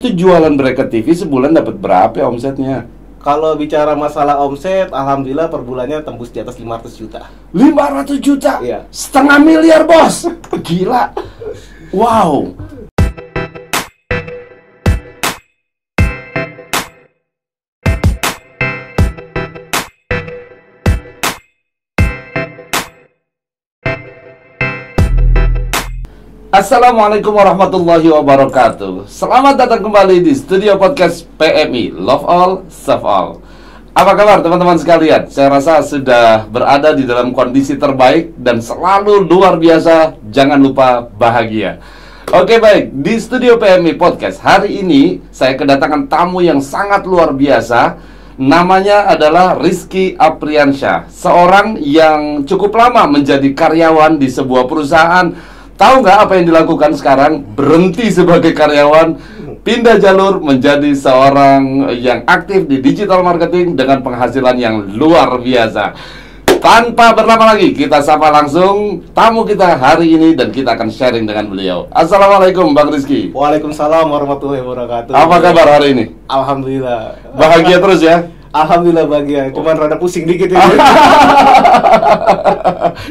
Itu jualan Bracket TV sebulan dapat berapa ya omsetnya? Kalau bicara masalah omset, alhamdulillah per bulannya tembus di atas 500 juta. 500 juta? Iya. Setengah miliar, bos. Gila. Wow. Assalamualaikum warahmatullahi wabarakatuh. Selamat datang kembali di studio podcast PMI Love All, Serve All. Apa kabar teman-teman sekalian? Saya rasa sudah berada di dalam kondisi terbaik dan selalu luar biasa. Jangan lupa bahagia. Oke, baik, di studio PMI Podcast hari ini saya kedatangan tamu yang sangat luar biasa. Namanya adalah Rizky Apriansyah, seorang yang cukup lama menjadi karyawan di sebuah perusahaan. Tahu nggak apa yang dilakukan sekarang? Berhenti sebagai karyawan, pindah jalur menjadi seorang yang aktif di digital marketing dengan penghasilan yang luar biasa. Tanpa berlama lagi, kita sapa langsung tamu kita hari ini dan kita akan sharing dengan beliau. Assalamualaikum Bang Rizky. Waalaikumsalam warahmatullahi wabarakatuh. Apa kabar hari ini? Alhamdulillah. Bahagia terus ya? Alhamdulillah bahagia, cuman rada pusing dikit ini.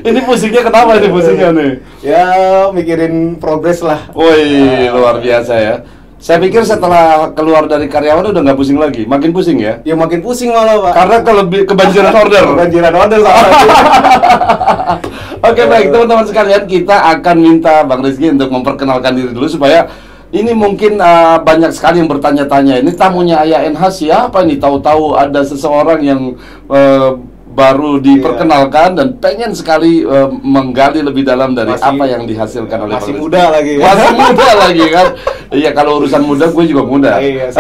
Ini pusingnya kenapa ini pusingnya nih? Ya, mikirin progres lah. Woi, luar biasa ya. Saya pikir setelah keluar dari karyawan udah nggak pusing lagi, makin pusing ya? Ya makin pusing malah, Pak. Karena kebanjiran order. Kebanjiran order sama. Oke, baik teman-teman sekalian, kita akan minta Bang Rizky untuk memperkenalkan diri dulu supaya ini mungkin banyak sekali yang bertanya-tanya, ini tamunya Ayah NH siapa nih? Tahu-tahu ada seseorang yang baru diperkenalkan dan pengen sekali menggali lebih dalam dari apa yang dihasilkan oleh masih Bang muda Rizky. lagi. Masih muda lagi kan? Iya, kalau urusan muda gue juga muda. Iya,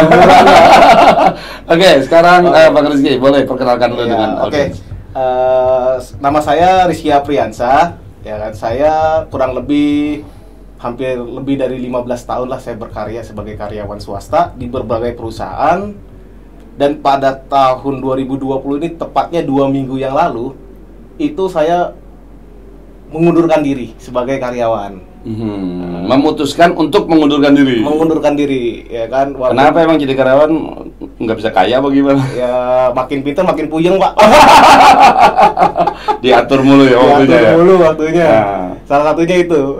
Oke, sekarang Bang Rizky boleh perkenalkan dulu dengan audiens. Nama saya Rizky Apriansyah. Ya kan, saya kurang lebih hampir lebih dari 15 tahun lah saya berkarya sebagai karyawan swasta di berbagai perusahaan. Dan pada tahun 2020 ini, tepatnya 2 minggu yang lalu, itu saya mengundurkan diri sebagai karyawan. Memutuskan untuk mengundurkan diri. Mengundurkan diri, ya kan. Kenapa emang jadi karyawan nggak bisa kaya apa gimana? Ya makin pintar makin puyeng, Pak. Diatur mulu ya waktunya. Diatur mulu waktunya. Salah satunya itu.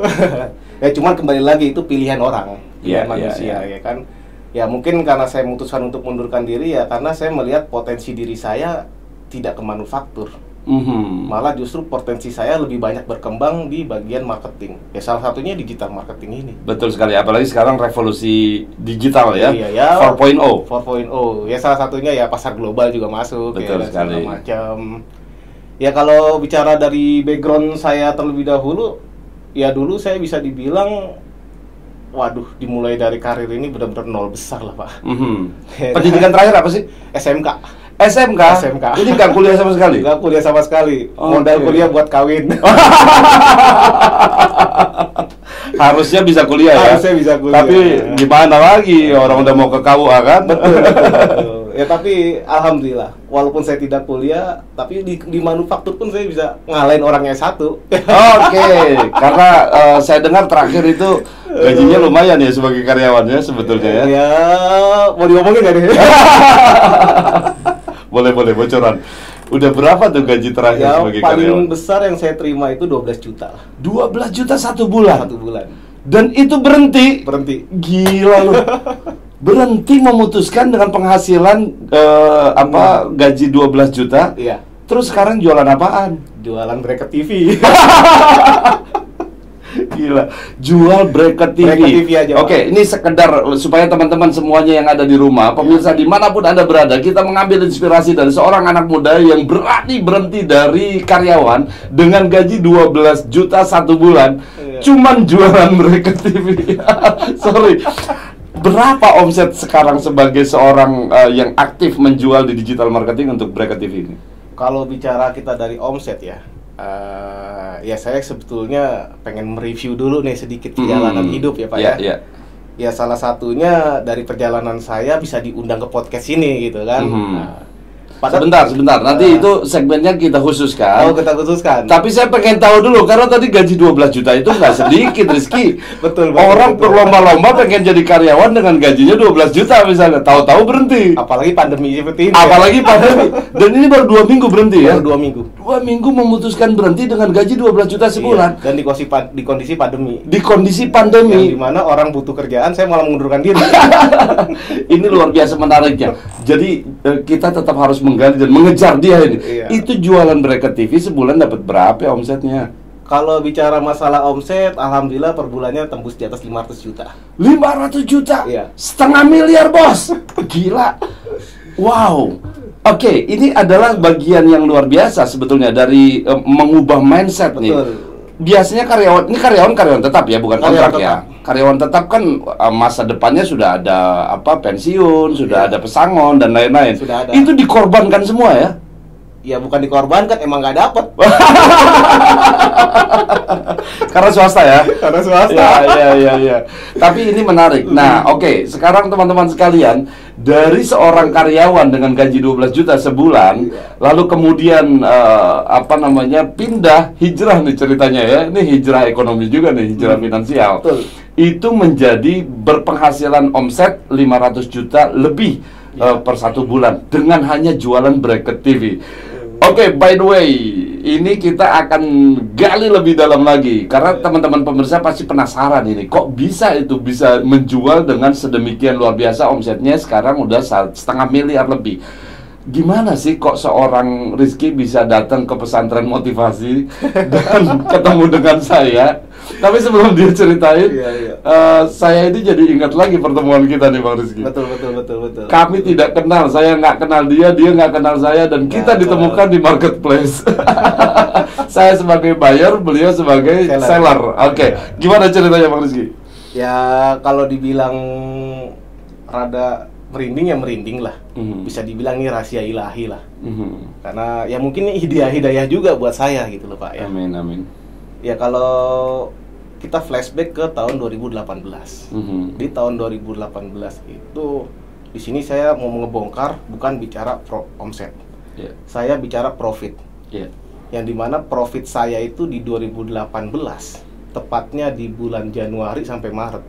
Ya cuman kembali lagi itu pilihan orang, pilihan manusia, ya kan. Ya mungkin karena saya memutuskan untuk mengundurkan diri ya karena saya melihat potensi diri saya tidak ke manufaktur. Malah justru potensi saya lebih banyak berkembang di bagian marketing. Ya salah satunya digital marketing ini. Betul sekali, apalagi sekarang revolusi digital ya. Iya, ya. 4.0. 4.0. Ya salah satunya ya pasar global juga masuk. Betul ya, sekali. Segala macam. Ya kalau bicara dari background saya terlebih dahulu, ya dulu saya bisa dibilang, waduh, dimulai dari karir ini benar-benar nol besar lah, Pak. Pendidikan terakhir apa sih? SMK. SMK? Jadi nggak kuliah sama sekali? Nggak kuliah sama sekali. Modal kuliah buat kawin. Harusnya bisa kuliah ya? Harusnya bisa kuliah. Tapi gimana lagi, orang udah mau ke KUA kan? Betul. Ya tapi alhamdulillah, walaupun saya tidak kuliah, tapi di manufaktur pun saya bisa ngalahin orang S1. Oke, karena saya dengar terakhir itu gajinya lumayan ya sebagai karyawannya sebetulnya ya. Ya, mau diomongin nggak nih? Boleh bocoran. Udah berapa tuh gaji terakhir Ya, sebagai paling karyawan? besar yang saya terima itu 12 juta lah. 12 juta satu bulan? Satu bulan. Dan itu berhenti? Berhenti. Gila lu. Berhenti memutuskan dengan penghasilan gaji 12 juta. Iya. Terus sekarang jualan apaan? Jualan Bracket TV. Gila, jual Bracket TV. Bracket TV aja, Oke, ini sekedar supaya teman-teman semuanya yang ada di rumah, pemirsa dimanapun Anda berada, kita mengambil inspirasi dari seorang anak muda yang berani berhenti dari karyawan dengan gaji 12 juta satu bulan, cuman jualan Bracket TV. Sorry. Berapa omset sekarang sebagai seorang yang aktif menjual di digital marketing untuk Bracket TV ini? Kalau bicara kita dari omset ya, ya saya sebetulnya pengen mereview dulu nih sedikit perjalanan hidup ya Pak ya. Ya salah satunya dari perjalanan saya bisa diundang ke podcast ini gitu kan. Sebentar. Nanti itu segmennya kita khususkan. Oh, kita khususkan. Tapi saya pengen tahu dulu, karena tadi gaji 12 juta itu nggak sedikit, Rizky. Betul. Orang berlomba-lomba pengen jadi karyawan dengan gajinya 12 juta misalnya. Tahu-tahu berhenti. Apalagi pandemi seperti ini. Apalagi pandemi. Dan ini baru 2 minggu berhenti ya? Baru 2 minggu. 2 minggu memutuskan berhenti dengan gaji 12 juta sebulan. Iya, dan di kondisi pandemi. Di kondisi pandemi. Yang dimana orang butuh kerjaan, saya malah mengundurkan diri. Ini luar biasa menariknya. Jadi kita tetap harus menggali dan mengejar dia ini. Iya. Itu jualan Bracket TV sebulan dapat berapa ya omsetnya? Kalau bicara masalah omset, alhamdulillah per bulannya tembus di atas 500 juta. 500 juta? Iya. Setengah miliar, bos. Gila. Wow. Oke, ini adalah bagian yang luar biasa sebetulnya dari mengubah mindset. Betul. Nih. Biasanya karyawan tetap ya, bukan kontrak ya. Karyawan tetap kan masa depannya sudah ada pensiun, sudah ada pesangon dan lain-lain. Sudah ada. Itu dikorbankan semua ya? Ya bukan dikorbankan, emang nggak dapet. Karena swasta ya? Karena swasta. Ya. Tapi ini menarik. Nah, oke. Sekarang teman-teman sekalian, dari seorang karyawan dengan gaji 12 juta sebulan, lalu kemudian pindah hijrah nih ceritanya ya. Ini hijrah ekonomi juga nih, hijrah finansial. Betul. Itu menjadi berpenghasilan omset 500 juta lebih per 1 bulan dengan hanya jualan Bracket TV. Oke, by the way, ini kita akan gali lebih dalam lagi karena teman-teman pemirsa pasti penasaran ini, kok bisa menjual dengan sedemikian luar biasa, omsetnya sekarang udah 1,5 miliar lebih. Gimana sih kok seorang Rizky bisa datang ke pesantren motivasi dan ketemu dengan saya? Tapi sebelum dia ceritain, saya ini jadi ingat lagi pertemuan kita nih, Bang Rizky. Betul. Kami tidak kenal, saya nggak kenal dia nggak kenal saya, dan kita ditemukan di marketplace. Saya sebagai buyer, beliau sebagai seller. Oke. Gimana ceritanya, Bang Rizky? Ya kalau dibilang rada merinding ya merinding lah. Bisa dibilang ini rahasia ilahi lah. Karena ya mungkin ini hidayah juga buat saya gitu loh, Pak ya. Amin. Ya kalau kita flashback ke tahun 2018. Di tahun 2018 itu di sini saya mau ngebongkar bukan bicara omset. Saya bicara profit. Yang dimana profit saya itu di 2018, tepatnya di bulan Januari sampai Maret.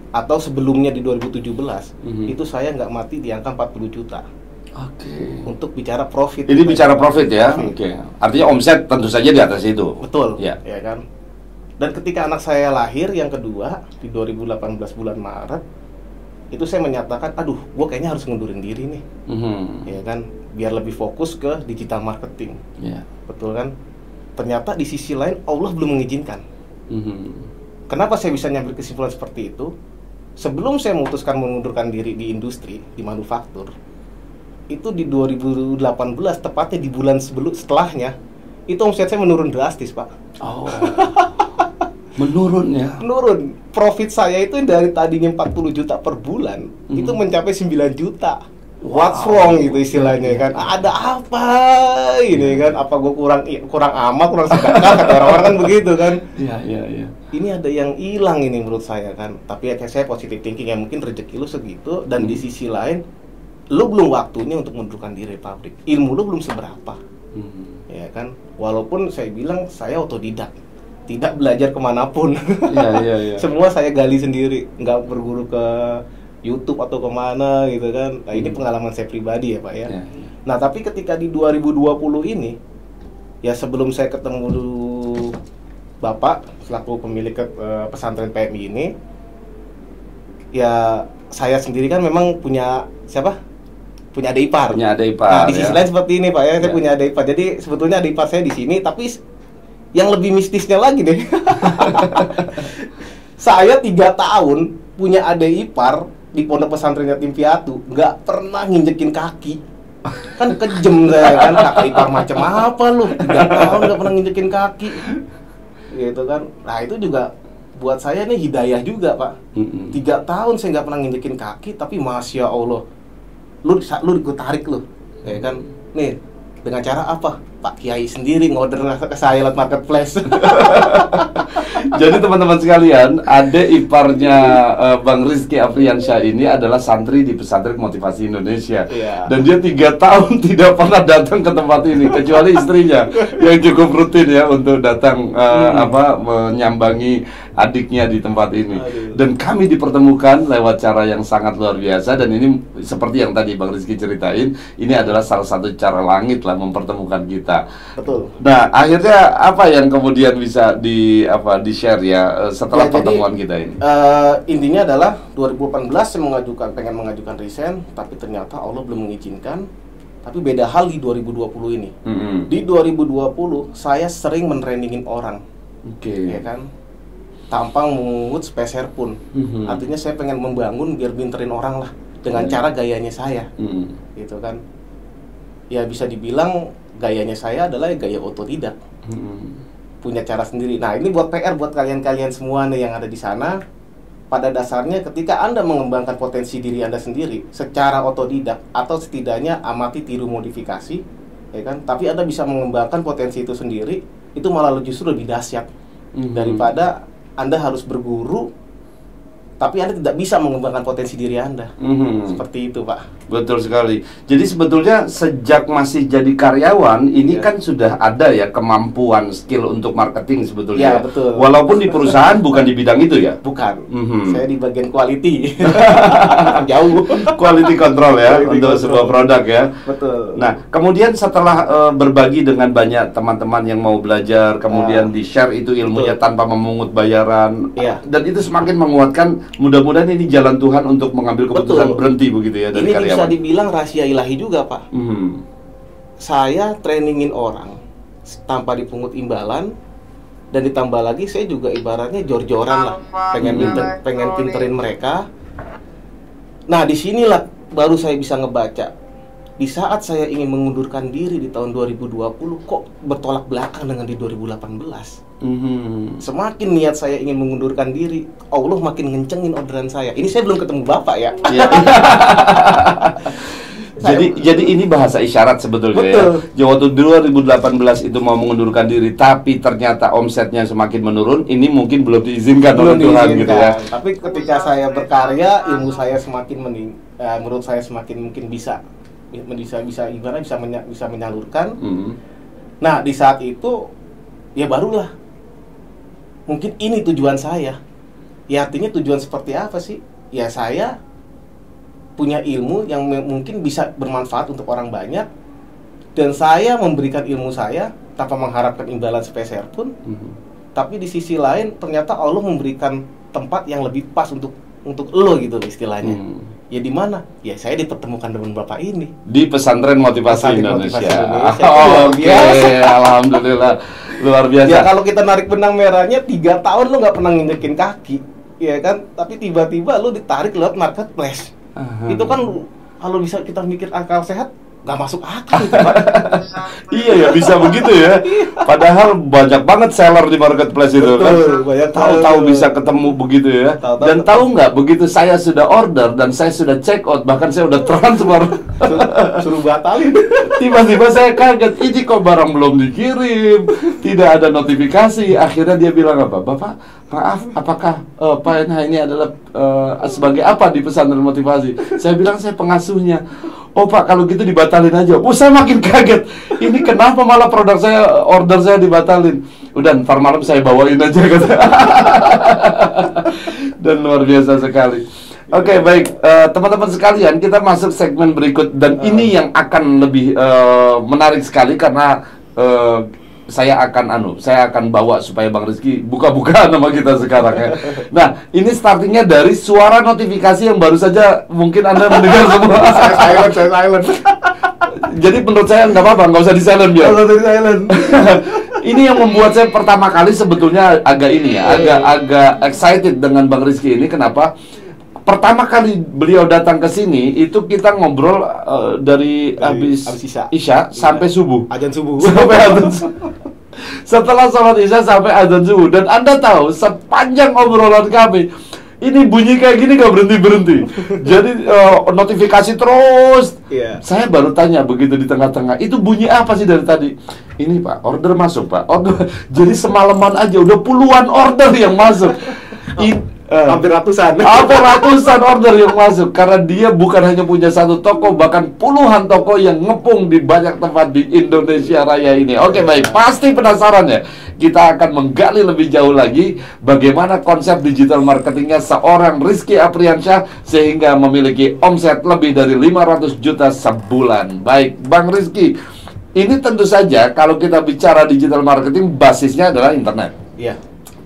Atau sebelumnya di 2017, itu saya nggak mati di angka 40 juta. Oke. Untuk bicara profit. Ini bicara profit ya. Oke. Artinya omset tentu saja di atas itu. Betul. Ya kan. Dan ketika anak saya lahir yang kedua di 2018 bulan Maret, itu saya menyatakan, aduh, gue kayaknya harus ngundurin diri nih. Ya kan, biar lebih fokus ke digital marketing. Betul kan. Ternyata di sisi lain Allah belum mengizinkan. Kenapa saya bisa nyambil kesimpulan seperti itu? Sebelum saya memutuskan mengundurkan diri di industri, di manufaktur, itu di 2018, tepatnya di bulan setelahnya, itu omset saya menurun drastis, Pak. Oh. Menurun ya? Menurun. Profit saya itu dari tadinya 40 juta per bulan, itu mencapai 9 juta. What's wrong gitu istilahnya kan? Ada apa ini kan? Apa gue kurang amal, kurang sedekah, kata orang-orang kan begitu kan? Iya. Ini ada yang hilang ini menurut saya kan. Tapi ya saya positive thinking ya, mungkin rezeki lu segitu, dan di sisi lain lu belum waktunya untuk mundurkan diri pabrik. Ilmu lu belum seberapa. Ya kan? Walaupun saya bilang saya otodidak, tidak belajar kemanapun. Iya. Semua saya gali sendiri, nggak berguru ke YouTube atau kemana gitu kan. Nah ini pengalaman saya pribadi ya Pak ya. Nah tapi ketika di 2020 ini, ya sebelum saya ketemu Bapak selaku pemilik pesantren PMI ini, ya saya sendiri kan memang punya punya adik ipar. Nah di sisi lain seperti ini Pak ya, saya punya adik ipar. Jadi sebetulnya adik ipar saya di sini, tapi yang lebih mistisnya lagi deh. Saya 3 tahun punya adik ipar di pondok pesantren Yatim Piatu, nggak pernah nginjekin kaki. Kan kejem saya kan, kakak ipar macam apa lu? 3 tahun nggak pernah nginjekin kaki, gitu kan. Nah itu juga buat saya nih hidayah juga Pak. 3 tahun saya nggak pernah nginjekin kaki, tapi masya Allah, lu ikut tarik lu, ya kan. Nih dengan cara apa? Pak Kiai sendiri ngorder ke saya lewat marketplace. Jadi teman-teman sekalian, adik iparnya Bang Rizky Afriansyah ini adalah santri di Pesantren Motivasi Indonesia. Iya. Dan dia 3 tahun tidak pernah datang ke tempat ini, kecuali istrinya yang cukup rutin ya untuk datang menyambangi adiknya di tempat ini. Aduh. Dan kami dipertemukan lewat cara yang sangat luar biasa. Dan ini seperti yang tadi Bang Rizky ceritain, ini adalah salah satu cara langit lah mempertemukan kita. Betul. Nah, akhirnya apa yang kemudian bisa di-share ya setelah Ya, pertemuan jadi, kita ini? Intinya adalah 2018 saya pengen mengajukan resign, tapi ternyata Allah belum mengizinkan. Tapi beda hal di 2020 ini. Di 2020 saya sering mentraining orang, Oke. ya kan, tanpa memungut sepeser pun. Artinya saya pengen membangun biar pinterin orang lah dengan cara gayanya saya, gitu kan. Ya bisa dibilang gayanya saya adalah gaya otodidak. Punya cara sendiri. Nah, ini buat PR buat kalian-kalian semua nih yang ada di sana. Pada dasarnya ketika Anda mengembangkan potensi diri Anda sendiri secara otodidak atau setidaknya amati tiru modifikasi, ya kan? Tapi Anda bisa mengembangkan potensi itu sendiri, itu malah justru lebih dahsyat daripada Anda harus berguru tapi Anda tidak bisa mengembangkan potensi diri Anda. Seperti itu, Pak. Betul sekali. Jadi sebetulnya sejak masih jadi karyawan ini kan sudah ada ya kemampuan skill untuk marketing sebetulnya. Ya, betul. Walaupun di perusahaan bukan di bidang itu ya. Bukan. Saya di bagian quality. Jauh. Quality control ya Quality untuk control. sebuah produk ya. Betul. Nah, kemudian setelah berbagi dengan banyak teman-teman yang mau belajar, kemudian di-share itu ilmunya tanpa memungut bayaran. Iya. Dan itu semakin menguatkan, mudah-mudahan ini jalan Tuhan untuk mengambil keputusan Betul. berhenti begitu ya dari Ini karyawan. bisa dibilang rahasia ilahi juga, Pak. Saya trainingin orang tanpa dipungut imbalan, dan ditambah lagi saya juga ibaratnya jor-joran lah, pengen pinterin mereka. Nah, disinilah baru saya bisa ngebaca. Di saat saya ingin mengundurkan diri di tahun 2020, kok bertolak belakang dengan di 2018. Semakin niat saya ingin mengundurkan diri, Allah makin ngencengin orderan saya. Ini saya belum ketemu Bapak ya. Ya. Jadi ini bahasa isyarat sebetulnya. Betul. Ya. Waktu 2018 itu mau mengundurkan diri, tapi ternyata omsetnya semakin menurun. Ini mungkin belum diizinkan oleh Tuhan gitu ya. Tapi ketika saya berkarya, ilmu saya semakin menurut saya semakin mungkin bisa ibaratnya bisa menyalurkan. Nah, di saat itu ya barulah mungkin ini tujuan saya. Ya artinya tujuan seperti apa sih? Ya saya punya ilmu yang mungkin bisa bermanfaat untuk orang banyak, dan saya memberikan ilmu saya tanpa mengharapkan imbalan sepeser pun. Tapi di sisi lain ternyata Allah memberikan tempat yang lebih pas untuk lo gitu istilahnya. Ya di mana? Ya saya dipertemukan dengan Bapak ini Di Pesantren Motivasi Indonesia. Oke, Biasa. alhamdulillah luar biasa. Ya kalau kita narik benang merahnya 3 tahun lo nggak pernah nginjekin kaki, ya kan? Tapi tiba-tiba lo ditarik lewat marketplace. Itu kan kalau bisa kita mikir akal sehat nggak masuk akal itu, Pak. Iya ya, bisa begitu ya. Padahal banyak banget seller di marketplace itu kan. Banyak Tahu-tahu bisa ketemu begitu ya. Tahu-tahu Dan tahu nggak, begitu saya sudah order dan saya sudah check out, bahkan saya udah transfer, suruh batalin. tiba-tiba saya kaget, ini kok barang belum dikirim, tidak ada notifikasi. Akhirnya dia bilang apa? Bapak, maaf, apakah Pak Enha ini adalah sebagai apa di Pesantren Motivasi? Saya bilang saya pengasuhnya. Oh Pak, kalau gitu dibatalin aja. Saya makin kaget. Ini kenapa malah order saya dibatalin? Udah, ntar malam saya bawain aja kata. Dan luar biasa sekali. Oke, baik, teman-teman sekalian, kita masuk segmen berikut, dan ini yang akan lebih menarik sekali karena saya akan bawa supaya Bang Rizky buka-buka nama kita sekarang ya. Nah, ini startingnya dari suara notifikasi yang baru saja mungkin Anda mendengar semua. Saya silent. Jadi menurut saya nggak apa-apa, nggak usah di silent ya. Ini yang membuat saya pertama kali sebetulnya agak excited dengan Bang Rizky ini. Kenapa? Pertama kali beliau datang ke sini itu kita ngobrol dari habis Isya sampai subuh. Azan subuh. Sampai azan subuh. Setelah sholat Isya sampai azan subuh. Dan Anda tahu, sepanjang obrolan kami Ini bunyi kayak gini gak berhenti-berhenti. Jadi notifikasi terus. Saya baru tanya begitu di tengah-tengah, itu bunyi apa sih dari tadi? Ini Pak, order masuk Pak. Order. Jadi semalaman aja udah puluhan order yang masuk. Hampir ratusan. Hampir ratusan order yang masuk. Karena dia bukan hanya punya satu toko, bahkan puluhan toko yang ngepung di banyak tempat di Indonesia Raya ini. Oke, baik, pasti penasaran ya. Kita akan menggali lebih jauh lagi bagaimana konsep digital marketingnya seorang Rizky Apriansyah sehingga memiliki omset lebih dari 500 juta sebulan. Baik, Bang Rizky, ini tentu saja kalau kita bicara digital marketing basisnya adalah internet. Iya.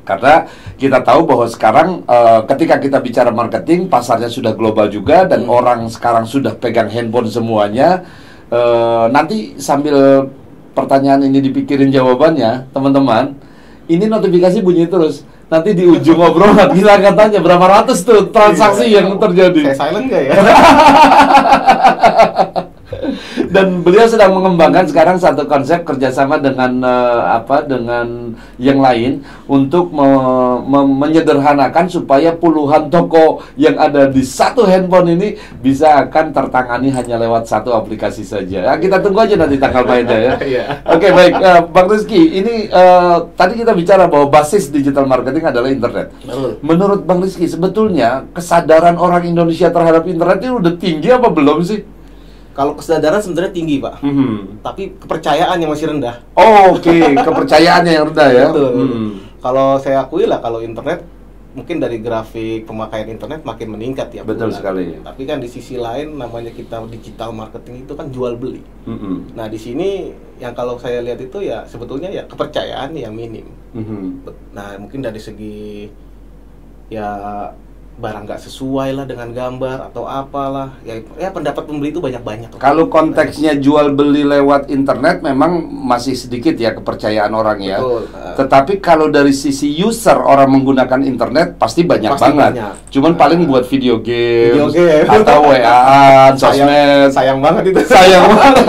Karena kita tahu bahwa sekarang ketika kita bicara marketing, pasarnya sudah global juga dan orang sekarang sudah pegang handphone semuanya. Nanti sambil pertanyaan ini dipikirin jawabannya, teman-teman, ini notifikasi bunyi terus. Nanti di ujung obrolan kita akan tanya berapa ratus tuh transaksi yang terjadi. Saya silent gak ya? Dan beliau sedang mengembangkan sekarang satu konsep kerjasama dengan dengan yang lain untuk menyederhanakan supaya puluhan toko yang ada di satu handphone ini bisa akan tertangani hanya lewat satu aplikasi saja. Nah, kita tunggu aja nanti tanggal mainnya ya. Oke, baik, Bang Rizky, ini tadi kita bicara bahwa basis digital marketing adalah internet. Menurut Bang Rizky, sebetulnya kesadaran orang Indonesia terhadap internet itu udah tinggi apa belum sih? Kalau kesadaran sebenarnya tinggi, Pak. Tapi kepercayaan yang masih rendah. Oke. Kepercayaannya yang rendah ya. Kalau saya akui lah, kalau internet mungkin dari grafik pemakaian internet makin meningkat ya. Betul sekali. Tapi kan di sisi lain namanya kita digital marketing itu kan jual beli. Nah, di sini yang kalau saya lihat itu ya sebetulnya ya kepercayaan yang minim. Nah, mungkin dari segi ya barang nggak sesuai lah dengan gambar atau apalah ya pendapat pembeli itu banyak. Kalau konteksnya jual beli lewat internet memang masih sedikit ya kepercayaan orang ya. Betul. Tetapi kalau dari sisi user orang menggunakan internet pasti banyak banget. Cuman paling buat video game atau WA-an, sosmed. Sayang banget itu. Sayang banget.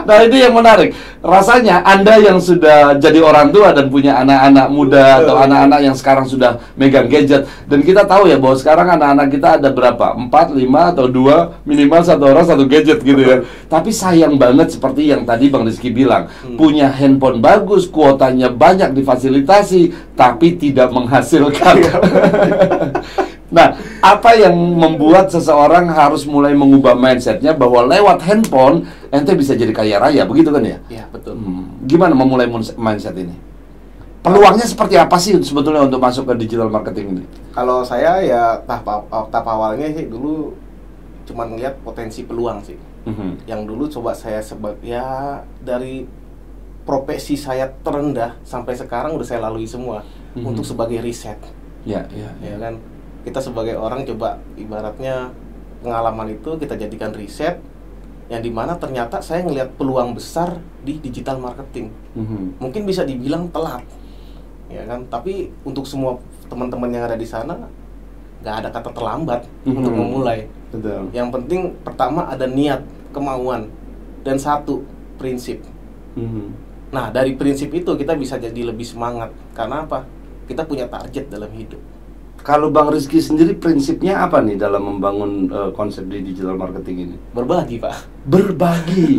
Nah, ini yang menarik. Rasanya Anda yang sudah jadi orang tua dan punya anak-anak muda atau anak-anak yang sekarang sudah megang gadget, dan kita tahu ya bahwa sekarang anak-anak kita ada berapa? 4, 5 atau 2, minimal satu orang satu gadget gitu ya. Tapi sayang banget seperti yang tadi Bang Rizky bilang, punya handphone bagus, kuotanya banyak, difasilitasi, tapi tidak menghasilkan. Nah, apa yang membuat seseorang harus mulai mengubah mindsetnya bahwa lewat handphone ente bisa jadi kaya raya, begitu kan ya? Iya, betul. Gimana memulai mindset ini? Peluangnya seperti apa sih sebetulnya untuk masuk ke digital marketing ini? Kalau saya ya tahap awalnya sih dulu cuma ngeliat potensi peluang sih. Yang dulu coba saya dari profesi saya terendah sampai sekarang udah saya lalui semua untuk sebagai riset. Ya kan? Kita sebagai orang coba ibaratnya pengalaman itu kita jadikan riset yang dimana ternyata saya ngelihat peluang besar di digital marketing. Mungkin bisa dibilang telat, ya kan? Tapi untuk semua teman-teman yang ada di sana nggak ada kata terlambat untuk memulai. Betul. Yang penting pertama ada niat, kemauan, dan satu prinsip. Nah, dari prinsip itu kita bisa jadi lebih semangat. Karena apa? Kita punya target dalam hidup. Kalau Bang Rizky sendiri prinsipnya apa nih dalam membangun konsep di digital marketing ini? Berbagi, Pak. Berbagi.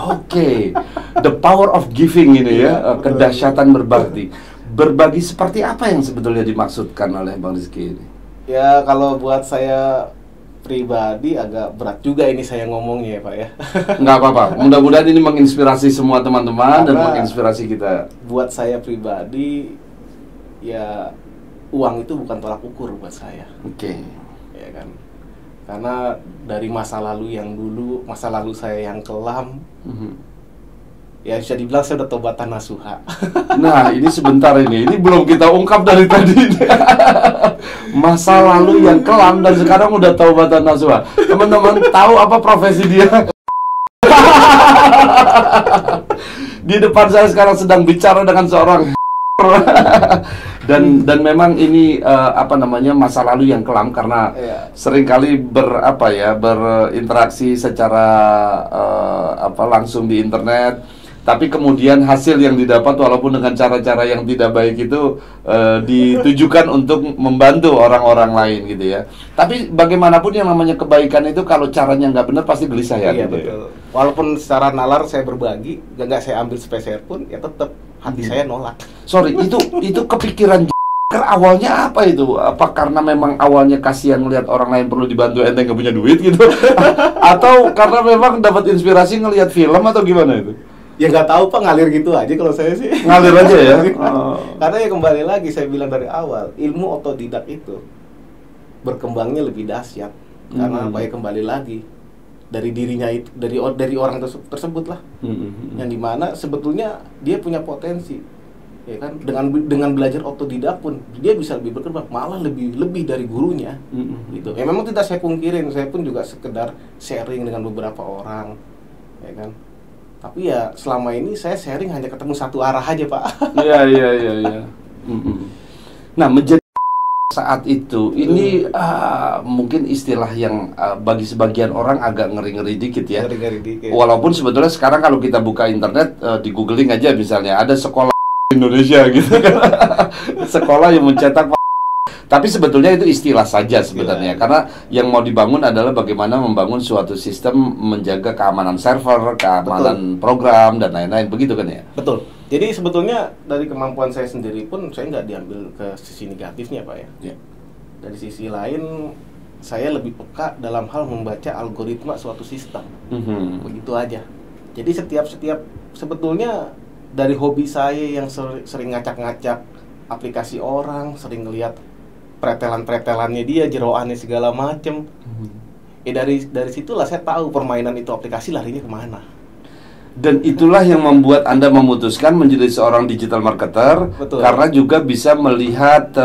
Oke. The power of giving ini ya, kedahsyatan berbagi. Berbagi seperti apa yang sebetulnya dimaksudkan oleh Bang Rizky ini? Ya, kalau buat saya pribadi agak berat juga ini saya ngomongnya ya, Pak ya. Nggak apa-apa. Mudah-mudahan ini menginspirasi semua teman-teman dan menginspirasi kita. Buat saya pribadi ya uang itu bukan tolak ukur buat saya. Oke. Ya kan. Karena dari masa lalu yang dulu, masa lalu saya yang kelam, ya bisa dibilang saya udah tobatan nasuha. Nah, ini sebentar ini belum kita ungkap dari tadi. Masa lalu yang kelam dan sekarang udah tobatan nasuha. Teman-teman tahu apa profesi dia? Di depan saya sekarang sedang bicara dengan seorang dan memang ini masa lalu yang kelam karena seringkali berinteraksi secara langsung di internet tapi kemudian hasil yang didapat walaupun dengan cara-cara yang tidak baik itu ditujukan untuk membantu orang-orang lain gitu ya. Tapi bagaimanapun yang namanya kebaikan itu kalau caranya nggak benar pasti gelisah ya. Iya, gitu betul. ya. Walaupun secara nalar saya berbagi, nggak saya ambil sepeser pun, ya tetap hati saya nolak. Sorry, itu kepikiran awalnya apa itu? Apa karena memang awalnya kasihan ngelihat orang lain perlu dibantu ente nggak punya duit gitu? Atau karena memang dapat inspirasi ngelihat film atau gimana itu? Ya nggak tahu Pak, ngalir gitu aja kalau saya sih. Ngalir aja ya? Karena ya kembali lagi saya bilang dari awal, ilmu otodidak itu berkembangnya lebih dahsyat. Karena apa ya, kembali lagi dari dirinya itu, dari orang tersebut lah. Yang dimana sebetulnya dia punya potensi. Ya kan, dengan belajar otodidak pun dia bisa lebih berkembang, malah lebih dari gurunya. Gitu. Ya memang tidak saya pungkirin, saya pun juga sekedar sharing dengan beberapa orang, ya kan. Tapi ya selama ini saya sharing hanya ketemu satu arah aja, Pak. Iya. Nah, menjadi saat itu ini mungkin istilah yang bagi sebagian orang agak ngeri-ngeri dikit ya. Ngeri-ngeri dikit. Walaupun sebetulnya sekarang kalau kita buka internet, di googling aja misalnya ada sekolah Indonesia gitu kan. Sekolah yang mencetak, tapi sebetulnya itu istilah saja sebenarnya, karena yang mau dibangun adalah bagaimana membangun suatu sistem menjaga keamanan server, keamanan program dan lain-lain, begitu kan ya? Betul. Jadi sebetulnya dari kemampuan saya sendiri pun saya nggak diambil ke sisi negatifnya, Pak ya. Dari sisi lain saya lebih peka dalam hal membaca algoritma suatu sistem. Begitu aja. Jadi setiap sebetulnya dari hobi saya yang sering ngacak-ngacak aplikasi orang, sering ngelihat pretelan-pretelannya dia, jeroannya segala macem. Dari situlah saya tahu permainan itu aplikasi larinya kemana. Dan itulah yang membuat Anda memutuskan menjadi seorang digital marketer. Betul. Karena juga bisa melihat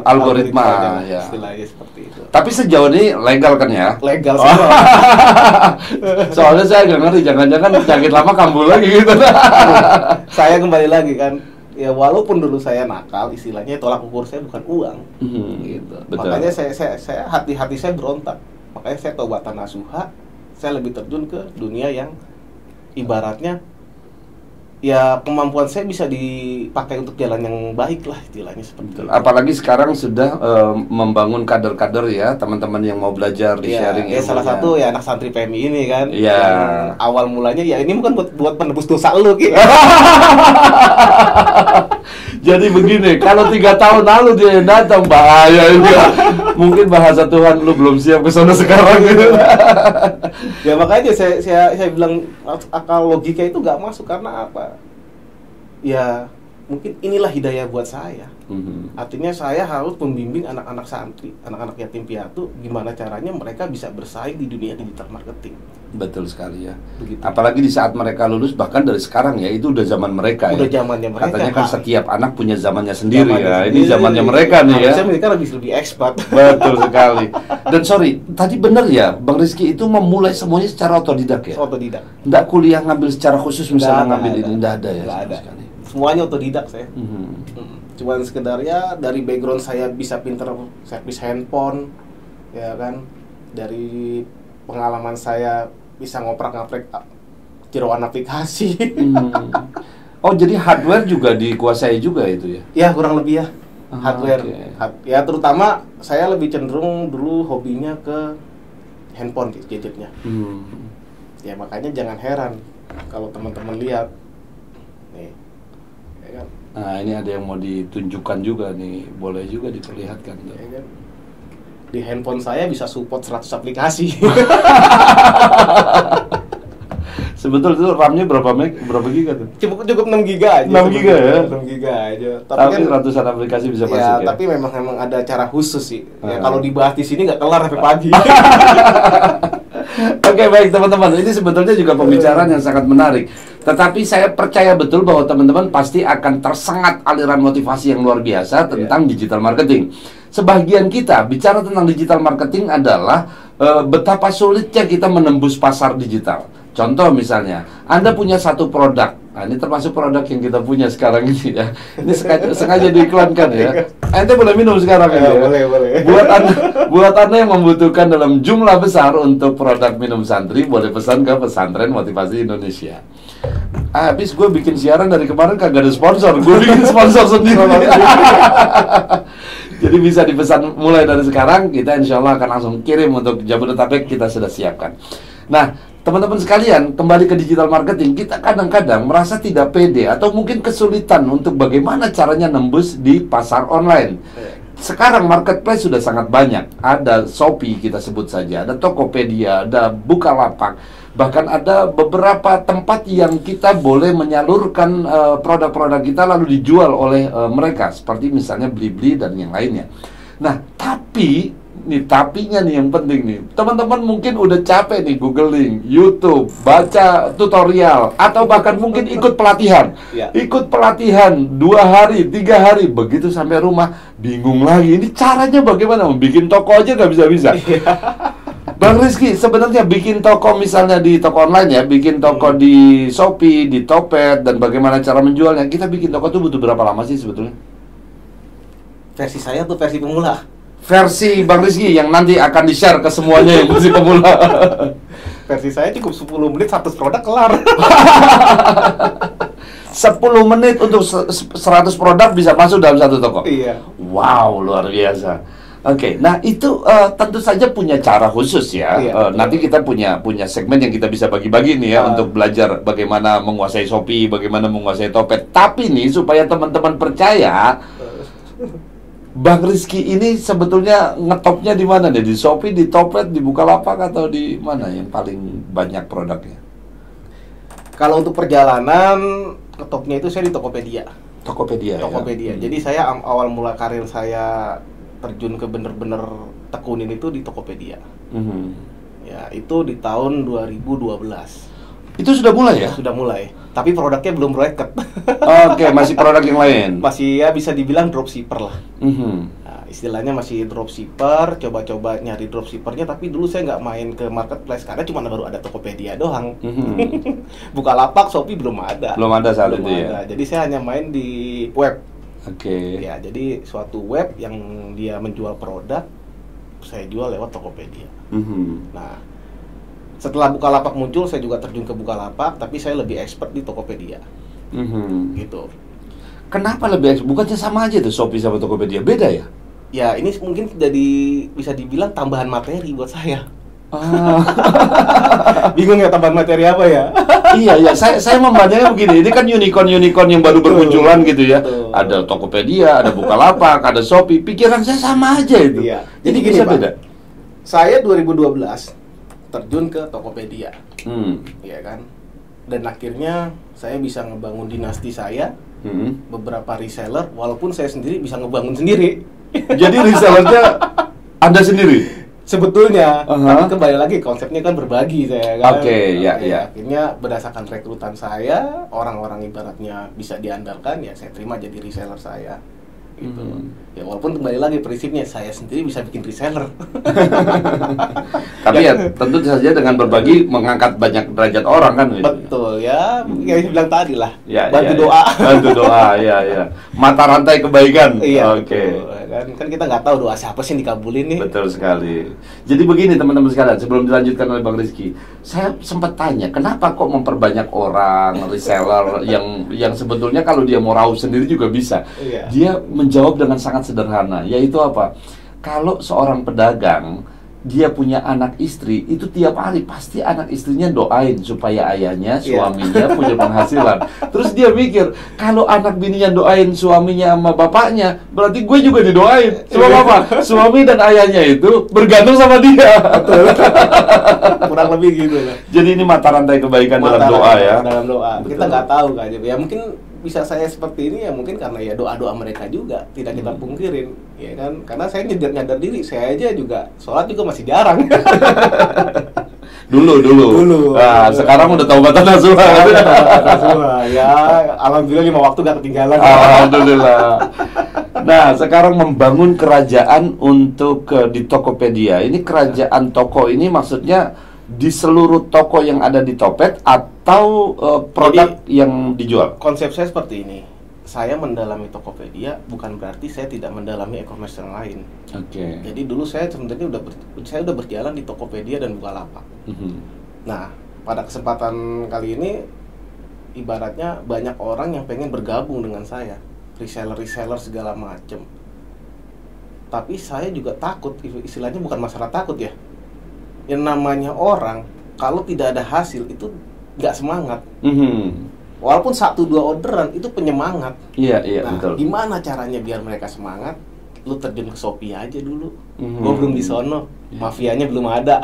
algoritma ya. Istilahnya seperti itu. Tapi sejauh ini legal kan ya? Legal semua. Soalnya saya agak ngeri, jangan-jangan penyakit lama kambuh lagi gitu. Saya kembali lagi kan, ya walaupun dulu saya nakal, istilahnya tolak ukur saya bukan uang. Gitu. Betul. Makanya saya hati saya berontak. Makanya saya taubatan nasuha, saya lebih terjun ke dunia yang ibaratnya ya kemampuan saya bisa dipakai untuk jalan yang baik lah, istilahnya seperti itu. Apalagi sekarang sudah membangun kader-kader ya, teman-teman yang mau belajar di sharing. Ya salah satu ya anak santri PMI ini kan. Iya. Awal mulanya ya ini bukan buat menebus dosa lu gitu. Jadi begini, kalau 3 tahun lalu dia datang, bahaya ini ya. Mungkin bahasa Tuhan lu belum siap ke sana sekarang gitu. Ya makanya saya bilang akal logika itu nggak masuk. Karena apa? Ya mungkin inilah hidayah buat saya. Artinya saya harus membimbing anak-anak santri, anak-anak yatim piatu, gimana caranya mereka bisa bersaing di dunia digital marketing. Betul sekali ya. Begitu. Apalagi di saat mereka lulus, bahkan dari sekarang ya, itu udah zaman mereka. Udah ya. zamannya mereka. Katanya kan setiap anak punya zamannya sendiri Zamannya ya. Ini zamannya mereka nih ya. Harusnya mereka lebih expert. Betul sekali. Dan sorry, tadi benar ya, Bang Rizky itu memulai semuanya secara otodidak ya? Otodidak. Nggak kuliah ngambil secara khusus misalnya ngambil ini, nggak ada ya? Nggak ada. Sekali. Semuanya otodidak saya. Cuman sekedar ya dari background saya bisa pinter servis handphone, ya kan. Dari pengalaman saya bisa ngoprak-ngaprek jeroan aplikasi. Oh, jadi hardware juga dikuasai juga itu ya? Ya kurang lebih ya. Hardware. Okay. Ya terutama saya lebih cenderung dulu hobinya ke handphone gadgetnya. Ya makanya jangan heran kalau teman-teman lihat nih, ya kan? Nah, ini ada yang mau ditunjukkan juga nih, boleh juga diperlihatkan. Ya kan? Di handphone saya bisa support 100 aplikasi. Sebetulnya itu RAM-nya berapa giga tuh? Cukup 6 giga aja. 6 giga ya? 6 giga aja. Tapi kan ratusan aplikasi bisa masuk ya? Tapi memang ada cara khusus sih. Ya kalau dibahas di sini nggak kelar sampai pagi. Oke, baik teman-teman, ini sebetulnya juga pembicaraan yang sangat menarik. Tetapi saya percaya betul bahwa teman-teman pasti akan tersengat aliran motivasi yang luar biasa tentang digital marketing. Sebagian kita bicara tentang digital marketing adalah betapa sulitnya kita menembus pasar digital. Contoh misalnya, Anda punya satu produk. Nah, ini termasuk produk yang kita punya sekarang ini ya. Ini sengaja diiklankan ya. Ente boleh minum sekarang ya. Boleh. Buat anda yang membutuhkan dalam jumlah besar untuk produk minum santri, boleh pesan ke Pesantren Motivasi Indonesia. Habis gue bikin siaran dari kemarin kagak ada sponsor, gue bikin sponsor sendiri. Jadi bisa dipesan mulai dari sekarang, kita insya Allah akan langsung kirim untuk Jabodetabek, kita sudah siapkan. Nah, teman-teman sekalian, kembali ke digital marketing, kita kadang-kadang merasa tidak pede atau mungkin kesulitan untuk bagaimana caranya nembus di pasar online. Sekarang marketplace sudah sangat banyak. Ada Shopee kita sebut saja, ada Tokopedia, ada Bukalapak, bahkan ada beberapa tempat yang kita boleh menyalurkan produk-produk kita lalu dijual oleh mereka, seperti misalnya Blibli dan yang lainnya. Nah, tapinya nih yang penting nih. Teman-teman mungkin udah capek nih googling, YouTube, baca tutorial, atau bahkan mungkin ikut pelatihan. Ikut pelatihan 2 hari, 3 hari, begitu sampai rumah bingung lagi. Ini caranya bagaimana? Bikin toko aja nggak bisa-bisa. Bang Rizky, sebenarnya bikin toko misalnya di toko online ya, bikin toko di Shopee, di Topet, dan bagaimana cara menjualnya. Kita bikin toko tuh butuh berapa lama sih sebetulnya? Versi saya tuh versi pemula. Versi Bang Rizky yang nanti akan di-share ke semuanya yang versi pemula. Versi saya cukup 10 menit 100 produk kelar. 10 menit untuk 100 produk bisa masuk dalam satu toko? Iya. Wow, luar biasa. Oke, nah itu tentu saja punya cara khusus ya. Nanti kita punya segmen yang kita bisa bagi-bagi nih ya untuk belajar bagaimana menguasai Shopee, bagaimana menguasai Topet. Tapi nih supaya teman-teman percaya, Bang Rizky ini sebetulnya ngetopnya di mana nih? Di Shopee, di Topet, di Bukalapak, atau di mana yang paling banyak produknya? Kalau untuk perjalanan, ngetopnya itu saya di Tokopedia. Tokopedia. Ya? Jadi saya awal mula karir saya terjun ke bener-bener tekunin itu di Tokopedia. Ya, itu di tahun 2012. Itu sudah mulai ya? Sudah mulai. Tapi produknya belum rated. Oke, masih produk yang lain. Masih ya bisa dibilang dropshipper lah. Nah, istilahnya masih dropshipper, coba-coba nyari dropshippernya, tapi dulu saya nggak main ke marketplace karena cuma baru ada Tokopedia doang. Bukalapak, Shopee belum ada. Belum ada saat itu ya. Jadi saya hanya main di web. Ya, jadi suatu web yang dia menjual produk, saya jual lewat Tokopedia. Nah, setelah Bukalapak muncul, saya juga terjun ke Bukalapak, tapi saya lebih expert di Tokopedia. Gitu. Kenapa lebih expert? Bukannya sama aja tuh Shopee sama Tokopedia? Beda ya? Ya, ini mungkin bisa dibilang tambahan materi buat saya. Bingung ya tambahan materi apa ya? Iya, saya memandangnya begini, ini kan unicorn yang baru bermunculan gitu ya. Ada Tokopedia, ada Bukalapak, ada Shopee. Pikiran saya sama aja itu. Iya. Jadi gini, Pak. Beda. Saya 2012 terjun ke Tokopedia. Iya kan? Dan akhirnya saya bisa ngebangun dinasti saya. Beberapa reseller, walaupun saya sendiri bisa ngebangun sendiri. Jadi resellernya Anda sendiri? Sebetulnya, tapi kembali lagi konsepnya kan berbagi saya kan. Ya. Akhirnya berdasarkan rekrutan saya, orang-orang ibaratnya bisa diandalkan, ya saya terima jadi reseller saya. Gitu. Ya walaupun kembali lagi prinsipnya saya sendiri bisa bikin reseller. Tapi ya tentu saja dengan berbagi mengangkat banyak derajat orang kan. Betul ya, yang bilang tadi lah. Bantu doa. Bantu doa, ya. Mata rantai kebaikan. Oke. Kan kita nggak tahu doa siapa sih yang dikabulin nih. Betul sekali. Jadi begini teman-teman sekalian, sebelum dilanjutkan oleh Bang Rizky, saya sempat tanya kenapa kok memperbanyak orang reseller yang sebetulnya kalau dia mau raup sendiri juga bisa. Dia menjawab dengan sangat sederhana, yaitu apa? Kalau seorang pedagang dia punya anak istri, itu tiap hari pasti anak istrinya doain supaya ayahnya, suaminya punya penghasilan. Terus dia mikir, kalau anak bininya doain suaminya sama bapaknya, berarti gue juga didoain. Sebab apa? Suami dan ayahnya itu bergantung sama dia. Betul. Kurang lebih gitu lah. Jadi ini mata rantai kebaikan dalam doa ya. Dalam doa. Betul. Kita nggak tahu kan, ya mungkin bisa saya seperti ini ya mungkin karena ya doa-doa mereka juga tidak kita pungkirin, ya kan? Karena saya nyadar diri, saya aja juga sholat juga masih jarang. Dulu. Nah, sekarang udah taubatan nasuha. Ya, alhamdulillah 5 waktu gak ketinggalan. Alhamdulillah. Nah, sekarang membangun kerajaan untuk di Tokopedia. Ini kerajaan toko ini maksudnya di seluruh toko yang ada di Topet atau produk yang dijual? Konsep saya seperti ini. Saya mendalami Tokopedia bukan berarti saya tidak mendalami e-commerce yang lain. Jadi dulu saya sebenarnya udah berjalan di Tokopedia dan Bukalapak. Nah, pada kesempatan kali ini ibaratnya banyak orang yang pengen bergabung dengan saya, reseller segala macem. Tapi saya juga takut, istilahnya bukan masalah takut ya. Yang namanya orang kalau tidak ada hasil itu nggak semangat. Walaupun 1-2 orderan itu penyemangat. Iya, Nah, betul. gimana caranya biar mereka semangat? Lu terjun ke Shopee aja dulu. Gua belum di sono, mafianya belum ada.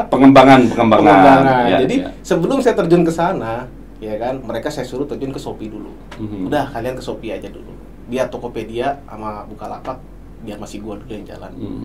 Pengembangan. Ya, Jadi ya. sebelum saya terjun ke sana, ya kan, mereka saya suruh terjun ke Shopee dulu. Udah, kalian ke Shopee aja dulu. Biar Tokopedia sama Bukalapak biar masih gua dulu yang jalan.